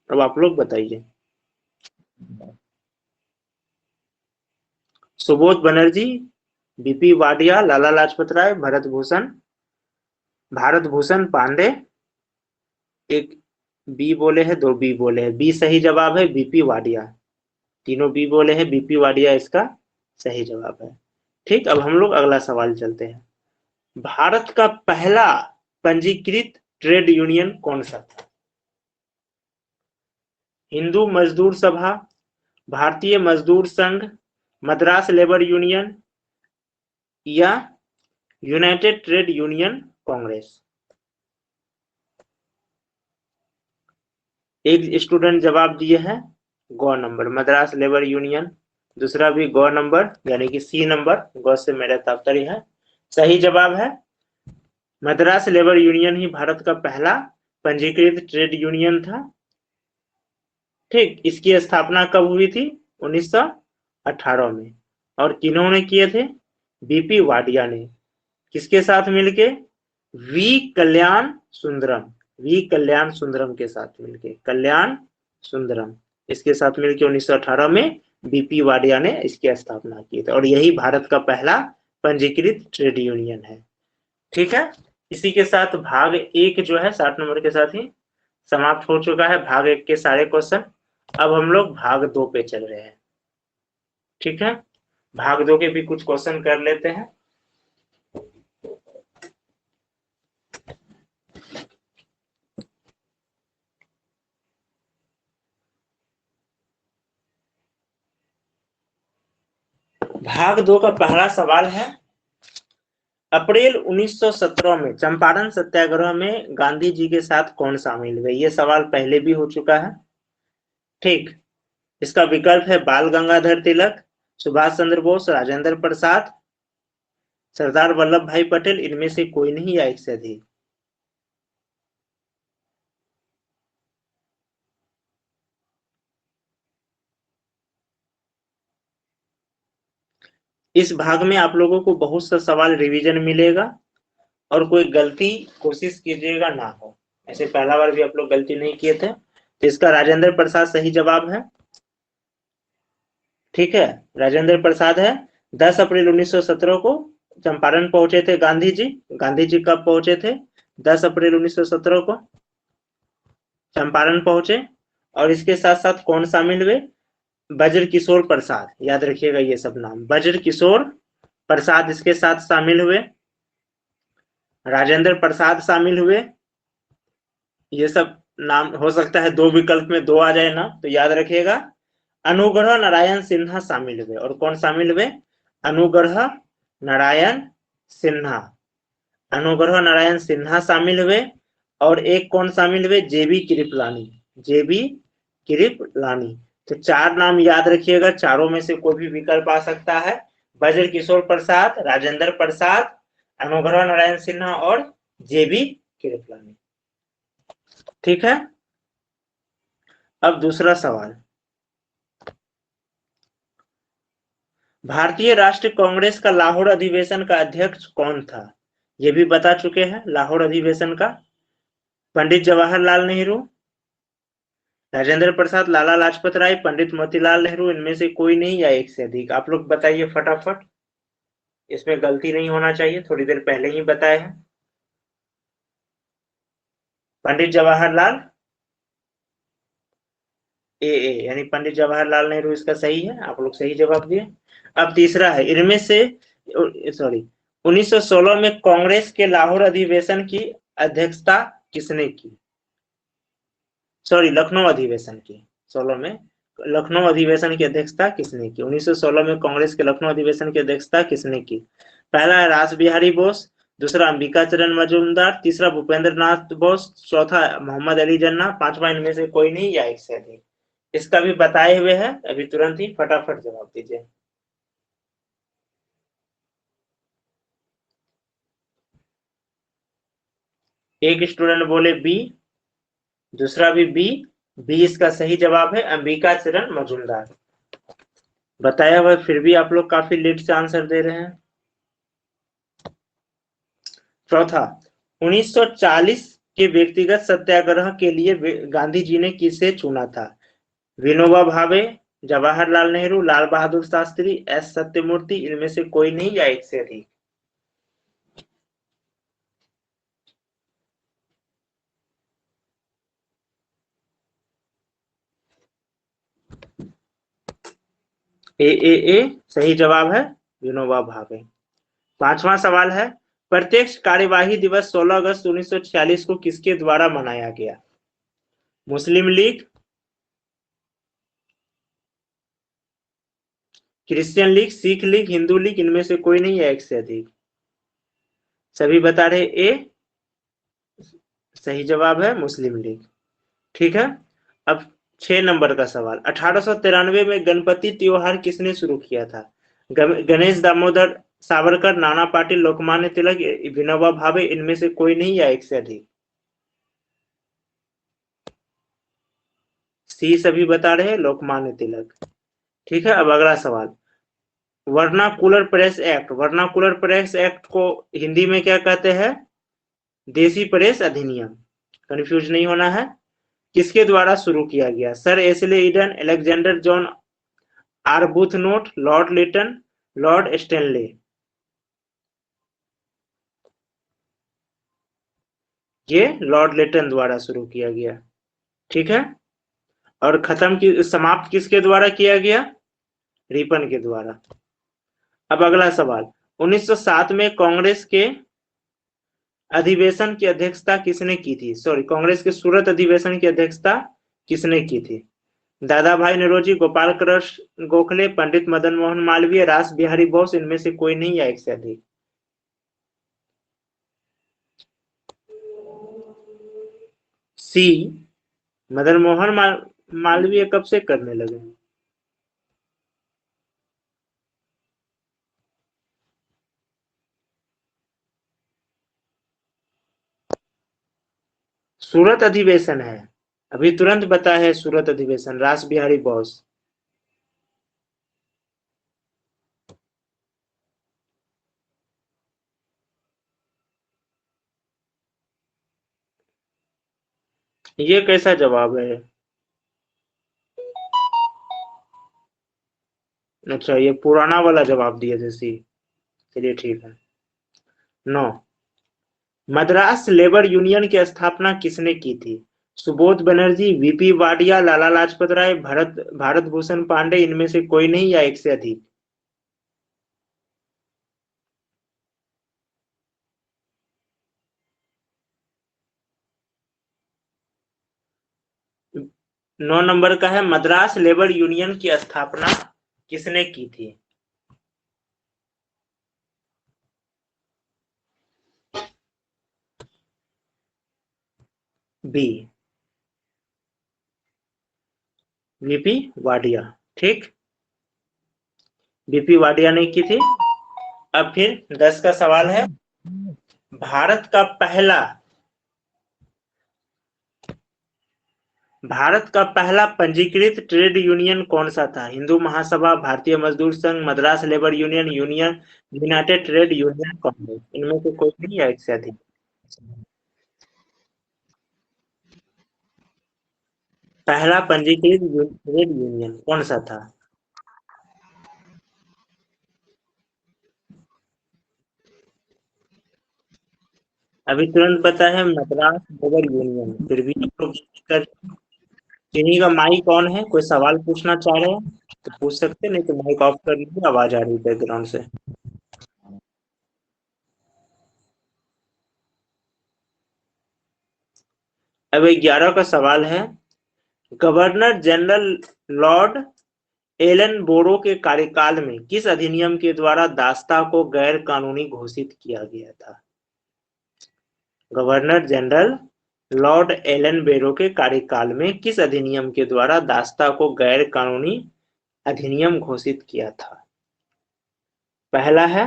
अब आप लोग बताइए। सुबोध बनर्जी, बीपी वाडिया, लाला लाजपत राय, भारत भूषण पांडे। एक बी बोले हैं, दो बी बोले हैं, बी सही जवाब है, बीपी वाडिया। तीनों बी बोले हैं, बीपी वाडिया इसका सही जवाब है। ठीक, अब हम लोग अगला सवाल चलते हैं। भारत का पहला पंजीकृत ट्रेड यूनियन कौन सा था? हिंदू मजदूर सभा, भारतीय मजदूर संघ, मद्रास लेबर यूनियन या यूनाइटेड ट्रेड यूनियन कांग्रेस। एक स्टूडेंट जवाब दिए हैं गौ नंबर, मद्रास लेबर यूनियन। दूसरा भी गौ नंबर, यानी कि सी नंबर, गौ से मेरा तात्पर्य है। सही जवाब है मद्रास लेबर यूनियन ही भारत का पहला पंजीकृत ट्रेड यूनियन था। ठीक, इसकी स्थापना कब हुई थी? 1918 में। और किन्होंने किए थे? बीपी वाडिया ने। किसके साथ मिलके? वी कल्याण सुंदरम, वी कल्याण सुंदरम के साथ मिलके, कल्याण सुंदरम इसके साथ मिलके 1918 में बीपी वाडिया ने इसकी स्थापना की थी, और यही भारत का पहला पंजीकृत ट्रेड यूनियन है। ठीक है, इसी के साथ भाग 1 जो है 60 नंबर के साथ ही समाप्त हो चुका है। भाग 1 के सारे क्वेश्चन। अब हम लोग भाग 2 पे चल रहे हैं। ठीक है, भाग 2 के भी कुछ क्वेश्चन कर लेते हैं। भाग 2 का पहला सवाल है, अप्रैल 1917 में चंपारण सत्याग्रह में गांधी जी के साथ कौन शामिल हुए? ये सवाल पहले भी हो चुका है। ठीक, इसका विकल्प है बाल गंगाधर तिलक, सुभाष चंद्र बोस, राजेंद्र प्रसाद, सरदार वल्लभ भाई पटेल, इनमें से कोई नहीं या एक से अधिक। इस भाग में आप लोगों को बहुत सा सवाल रिवीजन मिलेगा, और कोई गलती कोशिश कीजिएगा ना हो। ऐसे पहला बार भी आप लोग गलती नहीं किए थे, तो इसका राजेंद्र प्रसाद सही जवाब है। ठीक है, राजेंद्र प्रसाद है। 10 अप्रैल 1917 को चंपारण पहुंचे थे गांधी जी। गांधी जी कब पहुंचे थे? 10 अप्रैल 1917 को चंपारण पहुंचे। और इसके साथ साथ कौन शामिल हुए? ब्रज किशोर प्रसाद, याद रखिएगा ये सब नाम। ब्रज किशोर प्रसाद इसके साथ शामिल हुए, राजेंद्र प्रसाद शामिल हुए। ये सब नाम हो सकता है दो विकल्प में दो आ जाए ना, तो याद रखिएगा। अनुग्रह नारायण सिन्हा शामिल हुए। और कौन शामिल हुए? अनुग्रह नारायण सिन्हा, अनुग्रह नारायण सिन्हा शामिल हुए। और एक कौन शामिल हुए? जेबी कृपलानी, जेबी कृपलानी। तो 4 नाम याद रखिएगा, चारों में से कोई भी विकल्प आ सकता है। ब्रज किशोर प्रसाद, राजेंद्र प्रसाद, अनुग्रह नारायण सिन्हा और जेबी कृपलानी। ठीक है, अब दूसरा सवाल, भारतीय राष्ट्रीय कांग्रेस का लाहौर अधिवेशन का अध्यक्ष कौन था? ये भी बता चुके हैं। लाहौर अधिवेशन का पंडित जवाहरलाल नेहरू, राजेंद्र प्रसाद, लाला लाजपत राय, पंडित मोतीलाल नेहरू, इनमें से कोई नहीं या एक से अधिक। आप लोग बताइए फटाफट, इसमें गलती नहीं होना चाहिए, थोड़ी देर पहले ही बताए हैं। पंडित जवाहरलाल, यानी पंडित जवाहरलाल नेहरू इसका सही है। आप लोग सही जवाब दिए। अब तीसरा है, इनमें से सॉरी 1916 में कांग्रेस के लाहौर अधिवेशन की अध्यक्षता किसने की? सॉरी, लखनऊ अधिवेशन की, 16 में लखनऊ अधिवेशन की अध्यक्षता किसने की? 1916 में कांग्रेस के लखनऊ अधिवेशन की अध्यक्षता किसने की? पहला है रास बिहारी बोस, दूसरा अंबिका चरण मजूमदार, तीसरा भूपेंद्र नाथ बोस, चौथा मोहम्मद अली जिन्ना, पांचवा इनमें से कोई नहीं या एक से अधिक। इसका भी बताए हुए हैं, अभी तुरंत ही फटाफट जवाब दीजिए। एक स्टूडेंट बोले बी, दूसरा भी बी। बी इसका सही जवाब है, अंबिका चरण मजूमदार। बताया हुआ फिर भी आप लोग काफी लेट से आंसर दे रहे हैं। चौथा, 1940 के व्यक्तिगत सत्याग्रह के लिए गांधी जी ने किसे चुना था? विनोबा भावे, जवाहरलाल नेहरू, लाल बहादुर शास्त्री, एस सत्यमूर्ति, इनमें से कोई नहीं या एक से अधिक? ए सही जवाब है, विनोबा भावे। पांचवा सवाल है, प्रत्यक्ष कार्यवाही दिवस 16 अगस्त 1946 को किसके द्वारा मनाया गया? Muslim League, Christian League, Sikh League, Hindu League, इनमें से कोई नहीं है एक से अधिक? सभी बता रहे ए सही जवाब है, मुस्लिम लीग। ठीक है, अब 6 नंबर का सवाल, 1893 में गणपति त्योहार किसने शुरू किया था? गणेश दामोदर सावरकर, नाना पाटिल, लोकमान्य तिलक, विनोबा भावे, इनमें से कोई नहीं या एक से अधिक? सी सभी बता रहे हैं, लोकमान्य तिलक। ठीक है, अब अगला सवाल, वर्नाकुलर प्रेस एक्ट को हिंदी में क्या कहते हैं? देसी प्रेस अधिनियम। कंफ्यूज नहीं होना है। किसके द्वारा शुरू किया गया? Sir Ashley Eden, Alexander John Arbuthnot, Lord Lytton, Lord Stanley. ये लॉर्ड लिटन द्वारा शुरू किया गया। ठीक है, और समाप्त किसके द्वारा किया गया? रिपन के द्वारा। अब अगला सवाल, 1907 में कांग्रेस के अधिवेशन की अध्यक्षता किसने की थी? कांग्रेस के सूरत अधिवेशन की अध्यक्षता किसने की थी? दादा भाई नौरोजी, गोपाल कृष्ण गोखले, पंडित मदन मोहन मालवीय, रास बिहारी बोस, इनमें से कोई नहीं या एक से अधिक? सी मदन मोहन मालवीय कब से करने लगे? सूरत अधिवेशन है, अभी तुरंत बता है, सूरत अधिवेशन, रास बिहारी बोस। ये कैसा जवाब है? अच्छा, ये पुराना वाला जवाब दिए थे सी। चलिए ठीक है। 9, मद्रास लेबर यूनियन की स्थापना किसने की थी? सुबोध बनर्जी, वीपी वाडिया, लाला लाजपत राय, भारत भूषण पांडे, इनमें से कोई नहीं या एक से अधिक? 9 नंबर का है, मद्रास लेबर यूनियन की स्थापना किसने की थी? B VP Wadia. ठीक, वीपी वाडिया ने की थी। अब फिर 10 का सवाल है, भारत का पहला पंजीकृत ट्रेड यूनियन कौन सा था? हिंदू महासभा, भारतीय मजदूर संघ, Madras labour union, United trade union Congress, इनमें से कोई नहीं है एक से अधिक? पहला पंजीकृत ट्रेड यूनियन कौन सा था? अभी तुरंत पता है, मद्रास लेबर यूनियन। फिर भी आप लोग चीनी का माइक ऑन है, कोई सवाल पूछना चाह रहे हैं तो पूछ सकते, नहीं तो माइक ऑफ कर लीजिए, आवाज आ रही है बैकग्राउंड से। अब 11 का सवाल है, गवर्नर जनरल लॉर्ड एलन बोरो के कार्यकाल में किस अधिनियम के द्वारा दास्ता को गैर कानूनी घोषित किया गया था? गवर्नर जनरल लॉर्ड एलन बेरो के कार्यकाल में किस अधिनियम के द्वारा दास्ता को गैर कानूनी अधिनियम घोषित किया था? पहला है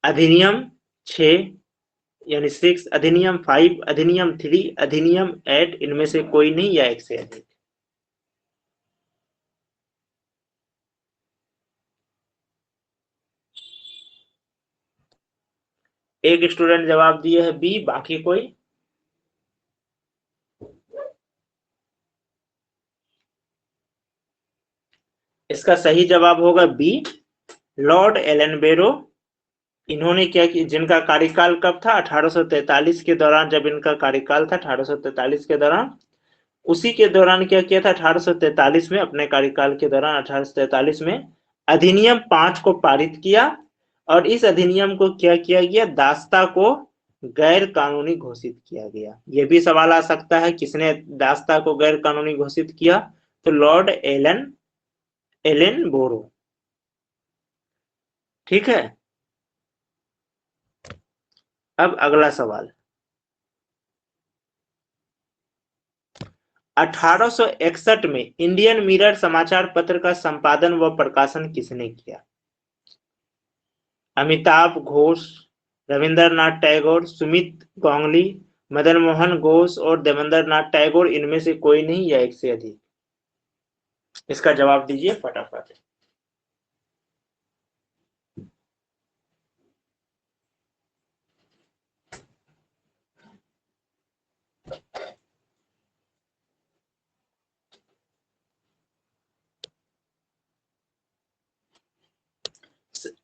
अधिनियम 6 यानी 6, अधिनियम 5, अधिनियम 3, अधिनियम 8, इनमें से कोई नहीं या एक से अधिक? एक स्टूडेंट जवाब दिए है बी, बाकी कोई? इसका सही जवाब होगा बी, लॉर्ड एलन बेरो। इन्होंने क्या किया, जिनका कार्यकाल कब था, 1843 के दौरान, जब इनका कार्यकाल था 1843 के दौरान, उसी के दौरान क्या किया था, 1843 में, अपने कार्यकाल के दौरान 1843 में अधिनियम 5 को पारित किया। और इस अधिनियम को क्या किया गया, दास्ता को गैर कानूनी घोषित किया गया। यह भी सवाल आ सकता है किसने दास्ता को गैर कानूनी घोषित किया, तो लॉर्ड एलन बोरो। ठीक है, अब अगला सवाल, 1861 में इंडियन मिरर समाचार पत्र का संपादन व प्रकाशन किसने किया? अमिताभ घोष, रविंद्रनाथ टैगोर, सुमित गोंगली, मदन मोहन घोष और देवेंद्रनाथ टैगोर, इनमें से कोई नहीं या एक से अधिक? इसका जवाब दीजिए फटाफट।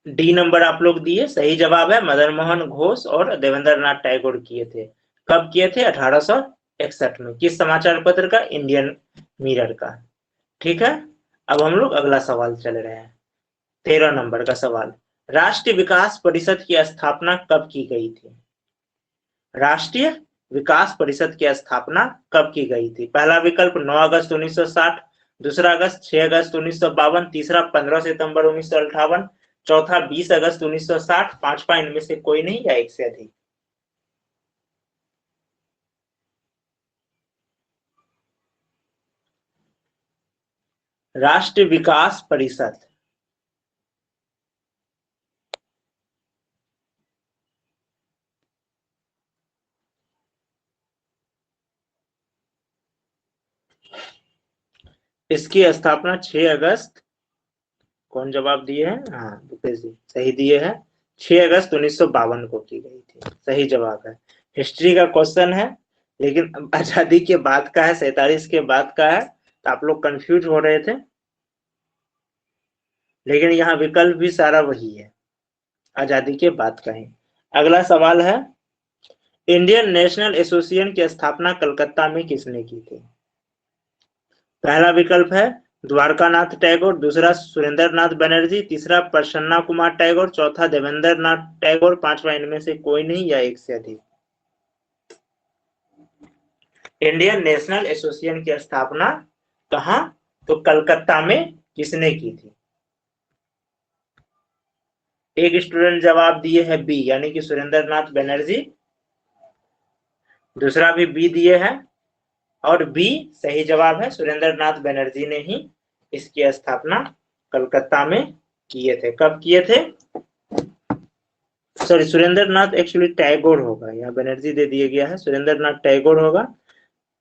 डी नंबर आप लोग दिए, सही जवाब है, मदन मोहन घोष और देवेंद्रनाथ टैगोर किए थे। कब किए थे? 1861 में। किस समाचार पत्र का? इंडियन मिरर का। ठीक है, अब हम लोग अगला सवाल चल रहे हैं, 13 नंबर का सवाल, राष्ट्रीय विकास परिषद की स्थापना कब की गई थी? राष्ट्रीय विकास परिषद की स्थापना कब की गई थी? पहला विकल्प 9 अगस्त 1960, दूसरा अगस्त 6 अगस्त 1952, तीसरा 15 सितंबर 1958, चौथा 20 अगस्त 1960, पांचवा इनमें से कोई नहीं या एक से अधिक? राष्ट्रीय विकास परिषद, इसकी स्थापना 6 अगस्त, कौन जवाब दिए हैं? हाँ, भूपेश जी सही दिए हैं, 6 अगस्त 1952 को की गई थी। सही जवाब है। हिस्ट्री का क्वेश्चन है, लेकिन आजादी के बाद का है, 47 के बाद का है, तो आप लोग कंफ्यूज हो रहे थे, लेकिन यहाँ विकल्प भी सारा वही है, आजादी के बाद का ही। अगला सवाल है, इंडियन नेशनल एसोसिएशन की स्थापना कलकत्ता में किसने की थी? पहला विकल्प है द्वारकानाथ टैगोर, दूसरा सुरेंद्र नाथ बनर्जी, तीसरा प्रसन्ना कुमार टैगोर, चौथा देवेंद्र नाथ टैगोर, पांचवा इनमें से कोई नहीं या एक से अधिक? इंडियन नेशनल एसोसिएशन की स्थापना कहां? तो कलकत्ता में किसने की थी? एक स्टूडेंट जवाब दिए है बी, यानी कि सुरेंद्र नाथ बनर्जी, दूसरा भी बी दिए है, और बी सही जवाब है, सुरेंद्र नाथ बनर्जी ने ही इसकी स्थापना कलकत्ता में किए थे। कब किए थे? सॉरी, सुरेंद्र नाथ एक्चुअली टैगोर होगा, यहाँ बनर्जी दे दिया गया है, सुरेंद्र नाथ टैगोर होगा।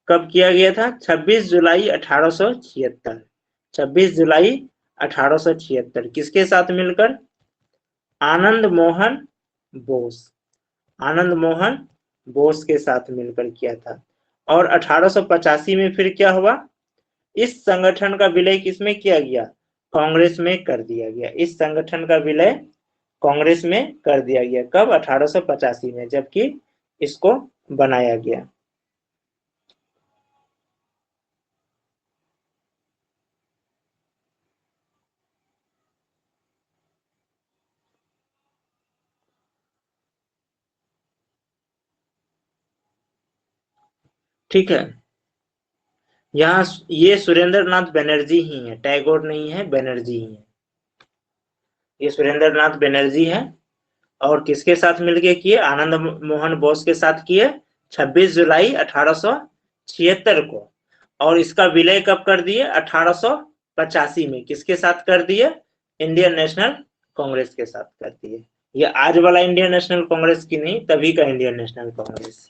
कब किया गया था? 26 जुलाई 1876। 26 जुलाई 1876। किसके साथ मिलकर? आनंद मोहन बोस, आनंद मोहन बोस के साथ मिलकर किया था। और 1885 में फिर क्या हुआ? इस संगठन का विलय किसमें किया गया? कांग्रेस में कर दिया गया। इस संगठन का विलय कांग्रेस में कर दिया गया। कब? 1885 में, जबकि इसको बनाया गया। ठीक है, यहाँ ये सुरेंद्र नाथ बनर्जी ही है, टैगोर नहीं है, बनर्जी ही है। ये सुरेंद्र नाथ बनर्जी है, और किसके साथ मिलके किए? आनंद मोहन बोस के साथ किए, 26 जुलाई 1876 को। और इसका विलय कब कर दिए? 1885 में। किसके साथ कर दिए? इंडियन नेशनल कांग्रेस के साथ कर दिए। ये आज वाला इंडियन नेशनल कांग्रेस की नहीं, तभी का इंडियन नेशनल कांग्रेस,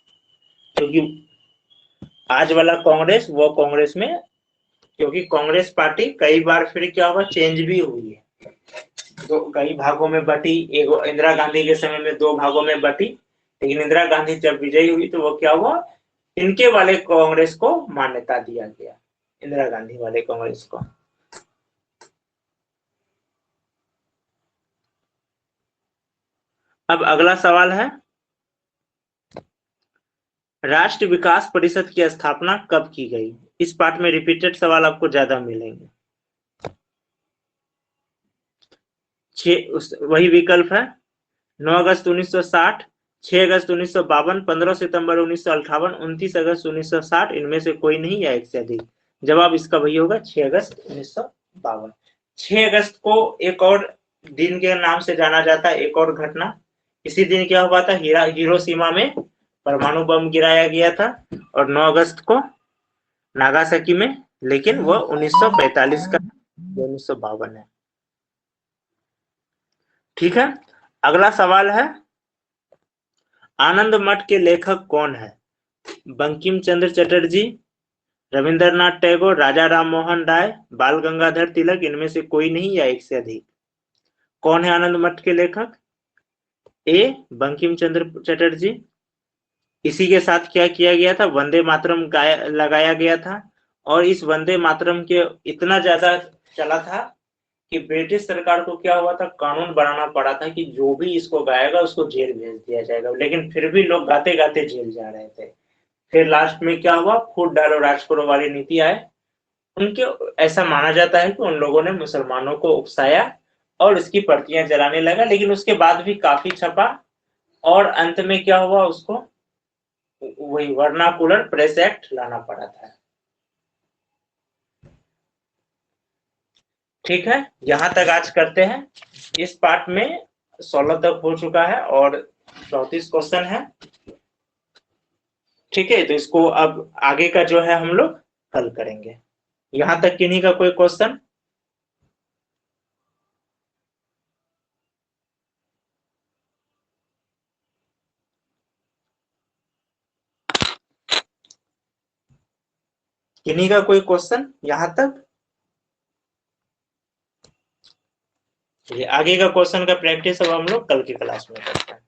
क्योंकि आज वाला कांग्रेस वो कांग्रेस में, क्योंकि कांग्रेस पार्टी कई बार फिर क्या हुआ, चेंज भी हुई है, तो कई भागों में बटी। एक इंदिरा गांधी के समय में 2 भागों में बटी, लेकिन इंदिरा गांधी जब विजयी हुई तो वो क्या हुआ, इनके वाले कांग्रेस को मान्यता दिया गया, इंदिरा गांधी वाले कांग्रेस को। अब अगला सवाल है, राष्ट्रीय विकास परिषद की स्थापना कब की गई? इस पार्ट में रिपीटेड सवाल आपको ज्यादा मिलेंगे। वही विकल्प है, 9 अगस्त 1960, 6 अगस्त 1952, 15 सितंबर 1958, 29 अगस्त 1960, इनमें से कोई नहीं या एक से अधिक। जवाब इसका वही होगा, 6 अगस्त 1952। 6 अगस्त को एक और दिन के नाम से जाना जाता है, एक और घटना। इसी दिन क्या हुआ था, हिरोशिमा में परमाणु बम गिराया गया था, और 9 अगस्त को नागासाकी में, लेकिन वो 1945 का, 1952 है। ठीक है, अगला सवाल है, आनंद मठ के लेखक कौन है? बंकिम चंद्र चटर्जी, रविंद्रनाथ टैगोर, राजा राम मोहन राय, बाल गंगाधर तिलक, इनमें से कोई नहीं या एक से अधिक। कौन है आनंद मठ के लेखक? ए बंकिम चंद्र चटर्जी। इसी के साथ क्या किया गया था, वंदे मातरम लगाया गया था, और इस वंदे मातरम के इतना ज्यादा चला था कि ब्रिटिश सरकार को क्या हुआ था, कानून बनाना पड़ा था कि जो भी इसको गाएगा उसको जेल भेज दिया जाएगा, लेकिन फिर भी लोग गाते गाते जेल जा रहे थे। फिर लास्ट में क्या हुआ, फूट डालो राज करो वाली नीति आए उनके। ऐसा माना जाता है कि उन लोगों ने मुसलमानों को उकसाया और उसकी प्रतियां जलाने लगा, लेकिन उसके बाद भी काफी छपा, और अंत में क्या हुआ, उसको वही वर्नाकुलर प्रेस एक्ट लाना पड़ा था। ठीक है, यहां तक आज करते हैं। इस पार्ट में 16 तक हो चुका है और 34 क्वेश्चन है। ठीक है, तो इसको अब आगे का जो है हम लोग हल करेंगे। यहां तक किन्हीं का कोई क्वेश्चन? किन्हीं का कोई क्वेश्चन यहां तक? आगे का क्वेश्चन का प्रैक्टिस अब हम लोग कल की क्लास में करते हैं।